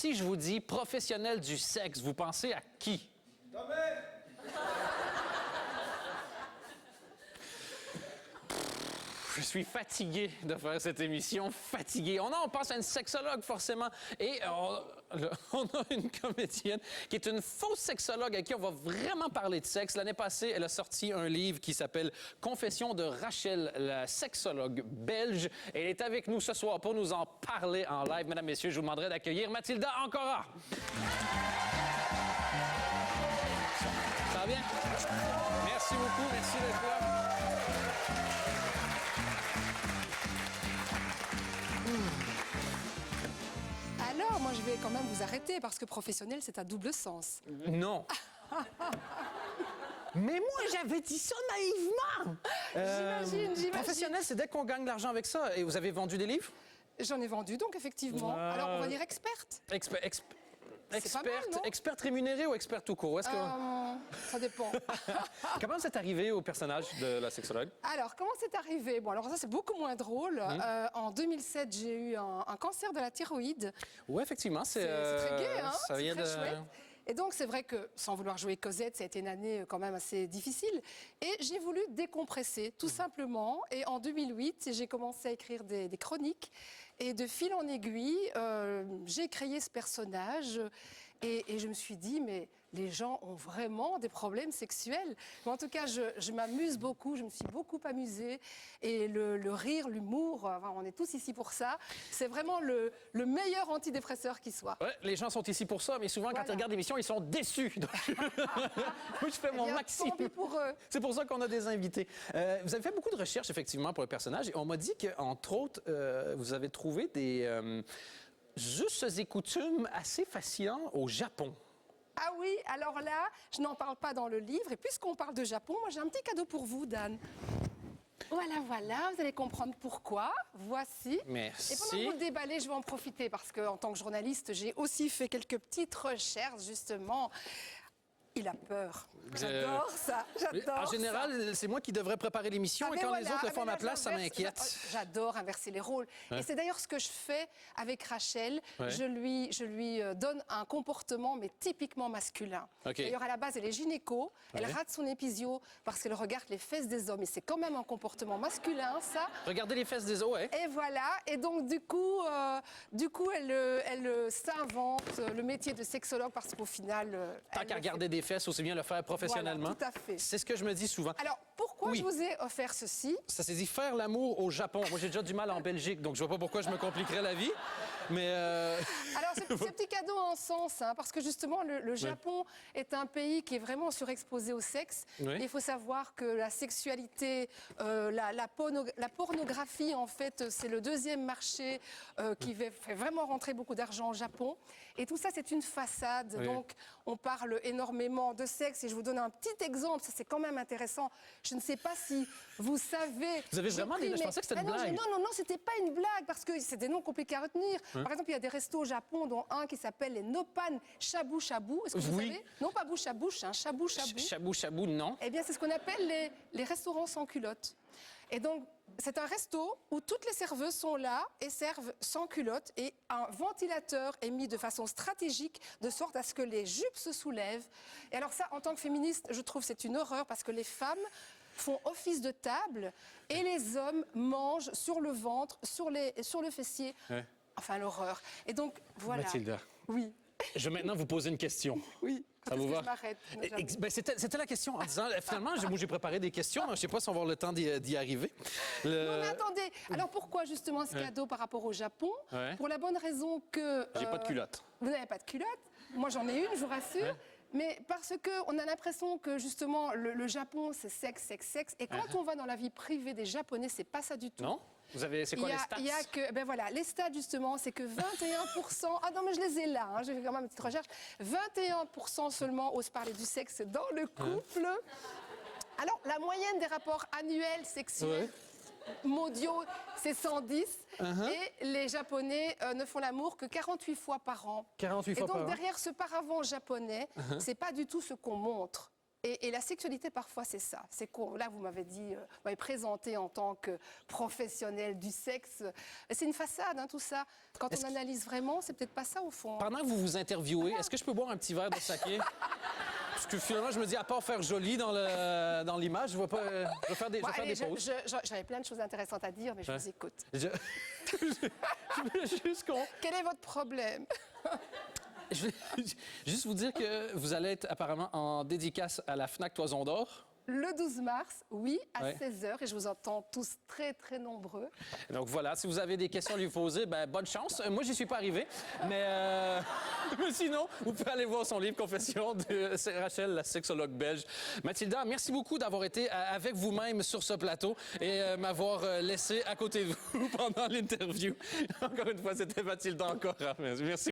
si je vous dis professionnel du sexe, vous pensez à qui? Je suis fatigué de faire cette émission, fatigué. On pense à une sexologue, forcément. Et on a une comédienne qui est une fausse sexologue à qui on va vraiment parler de sexe. L'année passée, elle a sorti un livre qui s'appelle « Confession de Rachel, la sexologue belge ». Elle est avec nous ce soir pour nous en parler en live. Mesdames, Messieurs, je vous demanderai d'accueillir Mathilda Ancora. Ça va bien? Merci beaucoup, merci d'être là. Alors, moi, je vais quand même vous arrêter parce que professionnel, c'est à double sens. Non. Mais moi, j'avais dit ça naïvement. J'imagine. Professionnel, c'est dès qu'on gagne de l'argent avec ça. Et vous avez vendu des livres? J'en ai vendu, donc, effectivement. Alors, on va dire experte. C'est pas mal, non? Experte rémunérée ou experte tout court? Ça dépend. Comment c'est arrivé au personnage de la sexologue? Alors, comment c'est arrivé? Bon, alors ça, c'est beaucoup moins drôle. En 2007, j'ai eu un cancer de la thyroïde. Oui, effectivement. C'est très gai, hein? Ça vient c'est très chouette. Et donc, c'est vrai que, sans vouloir jouer Cosette, ça a été une année quand même assez difficile. Et j'ai voulu décompresser, tout simplement. Et en 2008, j'ai commencé à écrire des chroniques. Et de fil en aiguille, j'ai créé ce personnage. Et je me suis dit, mais les gens ont vraiment des problèmes sexuels. Mais en tout cas, je m'amuse beaucoup, je me suis beaucoup amusée. Et le rire, l'humour, enfin, on est tous ici pour ça. C'est vraiment le meilleur antidépresseur qui soit. Ouais, les gens sont ici pour ça, mais souvent, quand ils regardent l'émission, ils sont déçus. Donc, moi, je fais mon maximum. Tant pis pour eux. C'est pour ça qu'on a des invités. Vous avez fait beaucoup de recherches, effectivement, pour le personnage. Et on m'a dit qu'entre autres, vous avez trouvé des us et coutumes assez fascinants au Japon. Ah oui, alors là, je n'en parle pas dans le livre. Et puisqu'on parle de Japon, moi, j'ai un petit cadeau pour vous, Dan. Voilà, vous allez comprendre pourquoi. Voici. Merci. Et pendant que vous le déballez, je vais en profiter parce qu'en tant que journaliste, j'ai aussi fait quelques petites recherches, justement. Il a peur. J'adore ça. J'adore. En général, c'est moi qui devrais préparer l'émission et quand les autres le font à ma place, ça m'inquiète. J'adore inverser les rôles. Ouais. Et c'est d'ailleurs ce que je fais avec Rachel. Ouais. Je lui donne un comportement, mais typiquement masculin. Okay. D'ailleurs, à la base, elle est gynéco. Elle rate son épisio parce qu'elle regarde les fesses des hommes. Et c'est quand même un comportement masculin, ça. Regardez les fesses des hommes, ouais. Et voilà. Et donc, du coup, elle s'invente le métier de sexologue parce qu'au final... Tant qu'à regarder des fesses, aussi bien le faire professionnellement. Voilà, tout à fait. C'est ce que je me dis souvent. Alors, pourquoi je vous ai offert ceci? Ça s'est dit faire l'amour au Japon. Moi, j'ai déjà du mal en Belgique, donc je vois pas pourquoi je me compliquerais la vie. Mais Alors, c'est petit cadeau en sens, hein, parce que justement, le Japon est un pays qui est vraiment surexposé au sexe. Oui. Il faut savoir que la sexualité, la pornographie, en fait, c'est le deuxième marché qui fait vraiment rentrer beaucoup d'argent au Japon. Et tout ça, c'est une façade. Oui. Donc, on parle énormément de sexe et je vous donne un petit exemple, ça c'est quand même intéressant. Je ne sais pas si vous savez... Vous avez vraiment des... Je pensais que c'était une blague. Non, c'était pas une blague parce que c'est des noms compliqués à retenir. Par exemple, il y a des restos au Japon, dont un qui s'appelle les Noppan Shabu Shabu. Est-ce que vous savez? Non, pas bouche à bouche, hein, Shabu Shabu. Shabu Shabu, non. Eh bien, c'est ce qu'on appelle les restaurants sans culotte. Et donc, c'est un resto où toutes les serveuses sont là et servent sans culotte et un ventilateur est mis de façon stratégique de sorte à ce que les jupes se soulèvent. Et alors ça, en tant que féministe, je trouve que c'est une horreur parce que les femmes font office de table et les hommes mangent sur le ventre, sur le fessier. Ouais. Enfin, l'horreur. Et donc, voilà. Mathilda. Oui. Je vais maintenant vous poser une question. Oui. Ça vous va? Je m'arrête. C'était la question en disant, finalement, moi j'ai préparé des questions. Je ne sais pas si on va avoir le temps d'y arriver. Non, mais attendez. Alors pourquoi justement ce cadeau par rapport au Japon? Pour la bonne raison que... J'ai pas de culotte. Vous n'avez pas de culotte? Moi j'en ai une, je vous rassure. Mais parce qu'on a l'impression que justement le Japon c'est sexe, sexe, sexe. Et quand on va dans la vie privée des Japonais, c'est pas ça du tout. Non? C'est quoi les stats? Il y a que, ben voilà, les stats justement, c'est que 21%, ah non mais je les ai là, hein, j'ai fait quand même une petite recherche, 21% seulement osent parler du sexe dans le couple. Alors, la moyenne des rapports annuels sexuels mondiaux, c'est 110. Et les Japonais ne font l'amour que 48 fois par an. 48 fois par an. Et donc, derrière ce paravent japonais, c'est pas du tout ce qu'on montre. Et la sexualité, parfois, c'est ça. C'est que là, vous m'avez dit, vous m'avez présenté en tant que professionnel du sexe. C'est une façade, hein, tout ça. Quand on analyse vraiment, c'est peut-être pas ça au fond. Pendant que vous vous interviewez, est-ce que je peux boire un petit verre de saké? Parce que finalement, je me dis, à part faire joli dans l'image, je vais faire des pauses. J'avais plein de choses intéressantes à dire, mais je vous écoute. Je voulais juste qu'on... Quel est votre problème? Je vais juste vous dire que vous allez être apparemment en dédicace à la FNAC Toison d'Or. Le 12 mars, oui, à 16h, et je vous entends tous très, très nombreux. Donc voilà, si vous avez des questions à lui poser, ben, bonne chance. Moi, j'y suis pas arrivé, mais sinon, vous pouvez aller voir son livre Confession de Rachel, la sexologue belge. Mathilda, merci beaucoup d'avoir été avec vous-même sur ce plateau et m'avoir laissé à côté de vous pendant l'interview. Encore une fois, c'était Mathilda encore. Merci.